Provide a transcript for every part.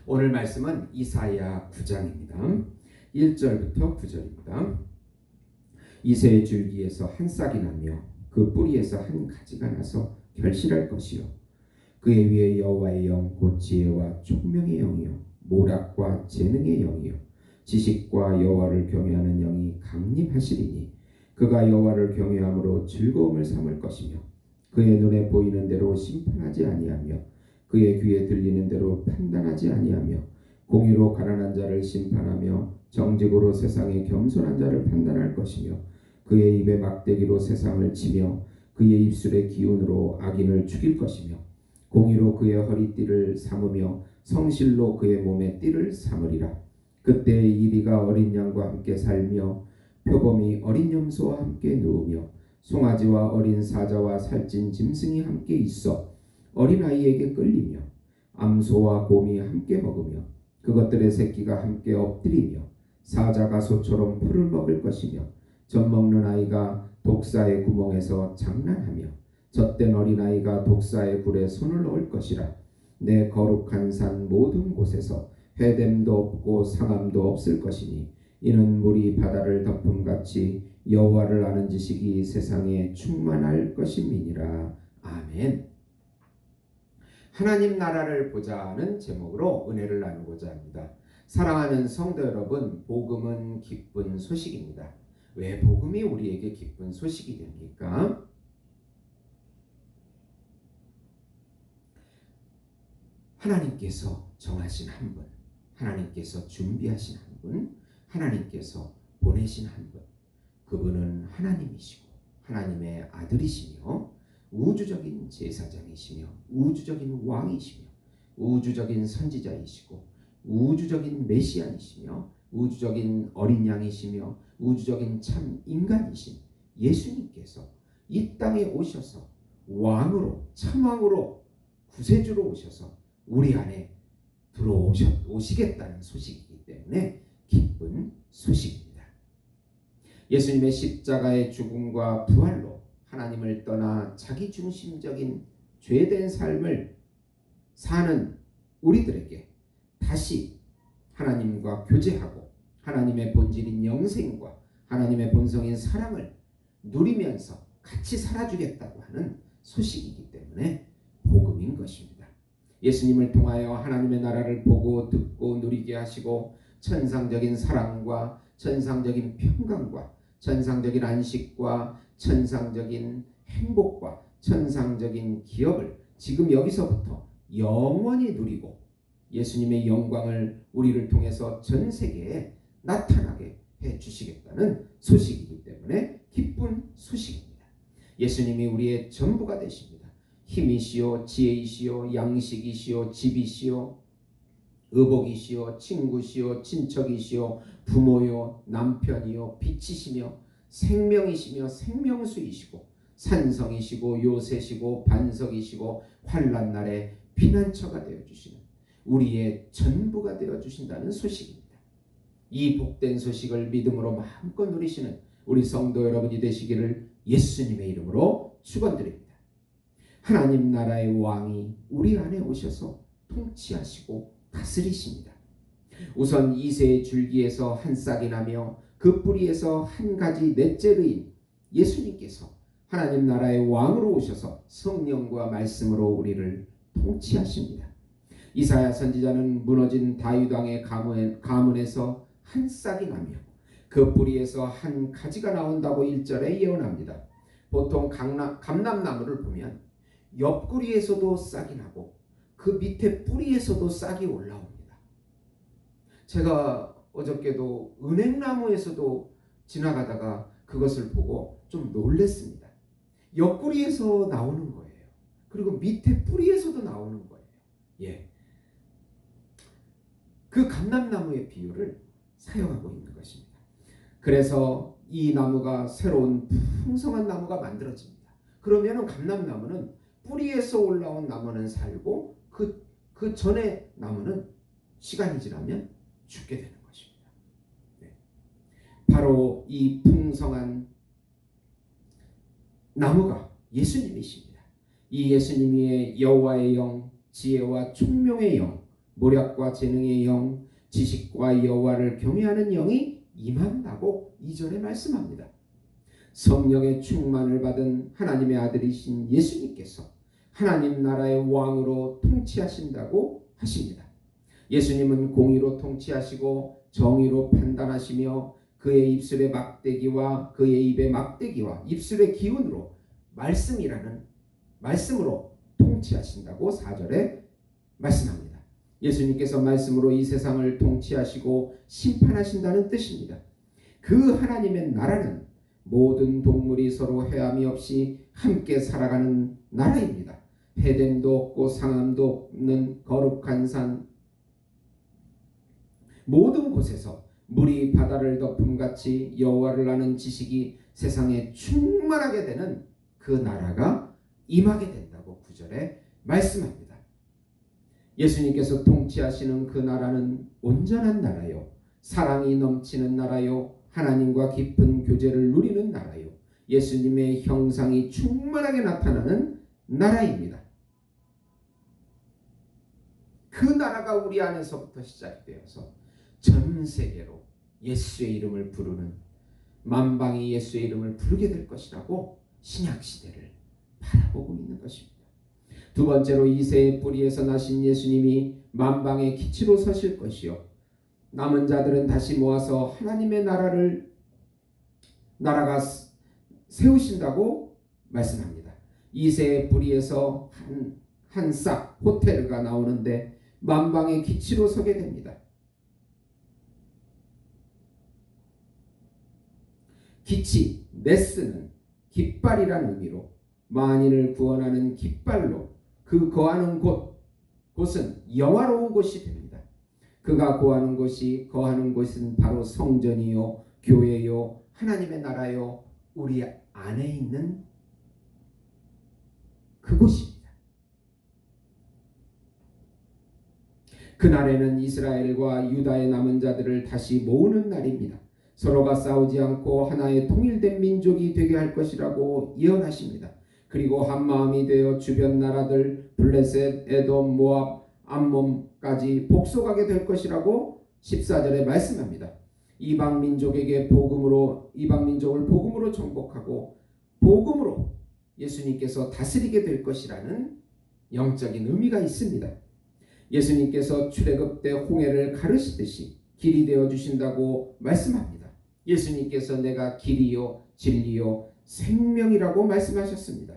오늘 말씀은 이사야 9장입니다. 1절부터 9절입니다. 이새의 줄기에서 한 싹이 나며 그 뿌리에서 한 가지가 나서 결실할 것이요 그의 위에 여호와의 영 곧 지혜와 총명의 영이요 모략과 재능의 영이요 지식과 여호와를 경외하는 영이 강림하시리니 그가 여호와를 경외함으로 즐거움을 삼을 것이며 그의 눈에 보이는 대로 심판하지 아니하며 그의 귀에 들리는 대로 판단하지 아니하며 공의로 가난한 자를 심판하며 정직으로 세상의 겸손한 자를 판단할 것이며 그의 입에 막대기로 세상을 치며 그의 입술의 기운으로 악인을 죽일 것이며 공의로 그의 허리띠를 삼으며 성실로 그의 몸에 띠를 삼으리라. 그때 이리가 어린 양과 함께 살며 표범이 어린 염소와 함께 누우며 송아지와 어린 사자와 살찐 짐승이 함께 있어 어린아이에게 끌리며 암소와 곰이 함께 먹으며 그것들의 새끼가 함께 엎드리며 사자가 소처럼 풀을 먹을 것이며 젖먹는 아이가 독사의 구멍에서 장난하며 젖된 어린아이가 독사의 굴에 손을 넣을 것이라. 내 거룩한 산 모든 곳에서 해됨도 없고 상함도 없을 것이니 이는 물이 바다를 덮음같이 여호와를 아는 지식이 세상에 충만할 것임이니라. 아멘. 하나님 나라를 보자는 제목으로 은혜를 나누고자 합니다. 사랑하는 성도 여러분, 복음은 기쁜 소식입니다. 왜 복음이 우리에게 기쁜 소식이 됩니까? 하나님께서 정하신 한 분, 하나님께서 준비하신 한 분, 하나님께서 보내신 한 분, 그분은 하나님이시고 하나님의 아들이시며 우주적인 제사장이시며 우주적인 왕이시며 우주적인 선지자이시고 우주적인 메시아이시며 우주적인 어린 양이시며 우주적인 참 인간이신 예수님께서 이 땅에 오셔서 왕으로 참왕으로 구세주로 오셔서 우리 안에 들어오시겠다는 소식이기 때문에 기쁜 소식입니다. 예수님의 십자가의 죽음과 부활로 하나님을 떠나 자기중심적인 죄된 삶을 사는 우리들에게 다시 하나님과 교제하고 하나님의 본질인 영생과 하나님의 본성인 사랑을 누리면서 같이 살아주겠다고 하는 소식이기 때문에 복음인 것입니다. 예수님을 통하여 하나님의 나라를 보고 듣고 누리게 하시고 천상적인 사랑과 천상적인 평강과 천상적인 안식과 천상적인 행복과 천상적인 기업을 지금 여기서부터 영원히 누리고 예수님의 영광을 우리를 통해서 전 세계에 나타나게 해주시겠다는 소식이기 때문에 기쁜 소식입니다. 예수님이 우리의 전부가 되십니다. 힘이시요 지혜이시요 양식이시요 집이시요 의복이시요 친구시요 친척이시요 부모요 남편이요 빛이시며 생명이시며 생명수이시고 산성이시고 요새시고 반석이시고 환난 날에 피난처가 되어주시는 우리의 전부가 되어주신다는 소식입니다. 이 복된 소식을 믿음으로 마음껏 누리시는 우리 성도 여러분이 되시기를 예수님의 이름으로 축원드립니다. 하나님 나라의 왕이 우리 안에 오셔서 통치하시고 다스리십니다. 우선 이새의 줄기에서 한 싹이 나며 그 뿌리에서 한 가지 넷째인 예수님께서 하나님 나라의 왕으로 오셔서 성령과 말씀으로 우리를 통치하십니다. 이사야 선지자는 무너진 다윗 왕의 가문에서 한 싹이 나며 그 뿌리에서 한 가지가 나온다고 1절에 예언합니다. 보통 감람나무를 보면 옆구리에서도 싹이 나고 그 밑에 뿌리에서도 싹이 올라옵니다. 제가 어저께도 은행나무에서도 지나가다가 그것을 보고 좀 놀랐습니다. 옆구리에서 나오는 거예요. 그리고 밑에 뿌리에서도 나오는 거예요. 예. 그 감람나무의 비유를 사용하고 있는 것입니다. 그래서 이 나무가 새로운 풍성한 나무가 만들어집니다. 그러면 감람나무는 뿌리에서 올라온 나무는 살고 그 전에 나무는 시간이 지나면 죽게 되는 것입니다. 네. 바로 이 풍성한 나무가 예수님이십니다. 이 예수님이 여호와의 영, 지혜와 총명의 영, 모략과 재능의 영, 지식과 여호와를 경외하는 영이 임한다고 2절에 말씀합니다. 성령의 충만을 받은 하나님의 아들이신 예수님께서 하나님 나라의 왕으로 통치하신다고 하십니다. 예수님은 공의로 통치하시고 정의로 판단하시며 그의 입술의 막대기와 그의 입의 막대기와 입술의 기운으로 말씀으로 통치하신다고 4절에 말씀합니다. 예수님께서 말씀으로 이 세상을 통치하시고 심판하신다는 뜻입니다. 그 하나님의 나라는 모든 동물이 서로 해함이 없이 함께 살아가는 나라입니다. 해됨도 없고 상함도 없는 거룩한 산, 모든 곳에서 물이 바다를 덮음같이 여호와를 아는 지식이 세상에 충만하게 되는 그 나라가 임하게 된다고 9절에 말씀합니다. 예수님께서 통치하시는 그 나라는 온전한 나라요, 사랑이 넘치는 나라요, 하나님과 깊은 교제를 누리는 나라요, 예수님의 형상이 충만하게 나타나는 나라입니다. 그 나라가 우리 안에서부터 시작되어서 전 세계로 예수의 이름을 부르는, 만방이 예수의 이름을 부르게 될 것이라고 신약시대를 바라보고 있는 것입니다. 두 번째로 이새의 뿌리에서 나신 예수님이 만방의 기치로 서실 것이요, 남은 자들은 다시 모아서 하나님의 나라가 세우신다고 말씀합니다. 이새의 뿌리에서 한 싹 호텔가 나오는데 만방의 기치로 서게 됩니다. 기치, 네스는 깃발이라는 의미로 만인을 구원하는 깃발로 그 거하는 곳은 영화로운 곳이 됩니다. 그가 거하는 곳은 바로 성전이요, 교회요, 하나님의 나라요, 우리 안에 있는 그곳입니다. 그날에는 이스라엘과 유다의 남은 자들을 다시 모으는 날입니다. 서로가 싸우지 않고 하나의 통일된 민족이 되게 할 것이라고 예언하십니다. 그리고 한마음이 되어 주변 나라들 블레셋, 에돔, 모압, 암몬까지 복속하게 될 것이라고 14절에 말씀합니다. 이방 민족을 복음으로 정복하고 복음으로 예수님께서 다스리게 될 것이라는 영적인 의미가 있습니다. 예수님께서 출애굽 때 홍해를 가르시듯이 길이 되어 주신다고 말씀합니다. 예수님께서 내가 길이요 진리요 생명이라고 말씀하셨습니다.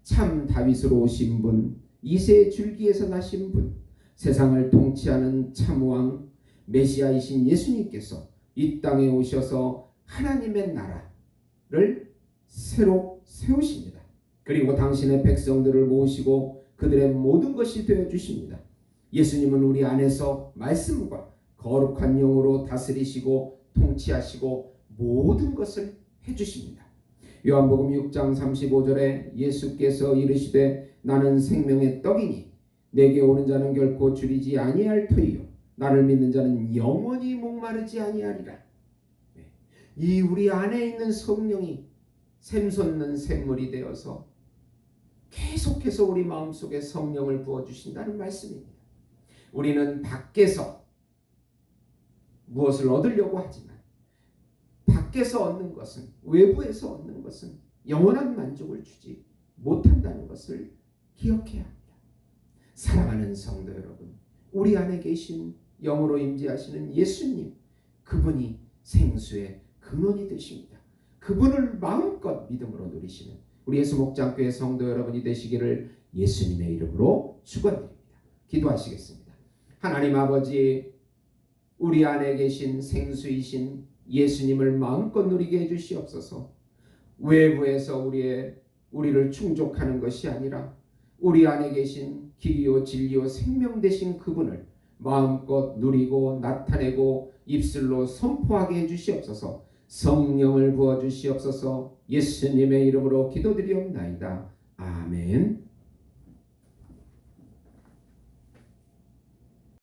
참 다윗으로 오신 분, 이새의 줄기에서 나신 분, 세상을 통치하는 참왕 메시아이신 예수님께서 이 땅에 오셔서 하나님의 나라를 새로 세우십니다. 그리고 당신의 백성들을 모으시고 그들의 모든 것이 되어 주십니다. 예수님은 우리 안에서 말씀과 거룩한 영으로 다스리시고 통치하시고 모든 것을 해주십니다. 요한복음 6장 35절에 예수께서 이르시되 나는 생명의 떡이니 내게 오는 자는 결코 줄이지 아니할 터이요 나를 믿는 자는 영원히 목마르지 아니하리라. 이 우리 안에 있는 성령이 샘솟는 샘물이 되어서 계속해서 우리 마음속에 성령을 부어주신다는 말씀입니다. 우리는 밖에서 무엇을 얻으려고 하지만 밖에서 얻는 것은, 외부에서 얻는 것은 영원한 만족을 주지 못한다는 것을 기억해야 합니다. 사랑하는 성도 여러분, 우리 안에 계신 영으로 임재하시는 예수님, 그분이 생수의 근원이 되십니다. 그분을 마음껏 믿음으로 누리시는 우리 예수목장교회 성도 여러분이 되시기를 예수님의 이름으로 축원드립니다. 기도하시겠습니다. 하나님 아버지, 우리 안에 계신 생수이신 예수님을 마음껏 누리게 해주시옵소서. 외부에서 우리를 충족하는 것이 아니라 우리 안에 계신 길이요 진리요 생명 되신 그분을 마음껏 누리고 나타내고 입술로 선포하게 해주시옵소서. 성령을 부어주시옵소서. 예수님의 이름으로 기도드리옵나이다. 아멘.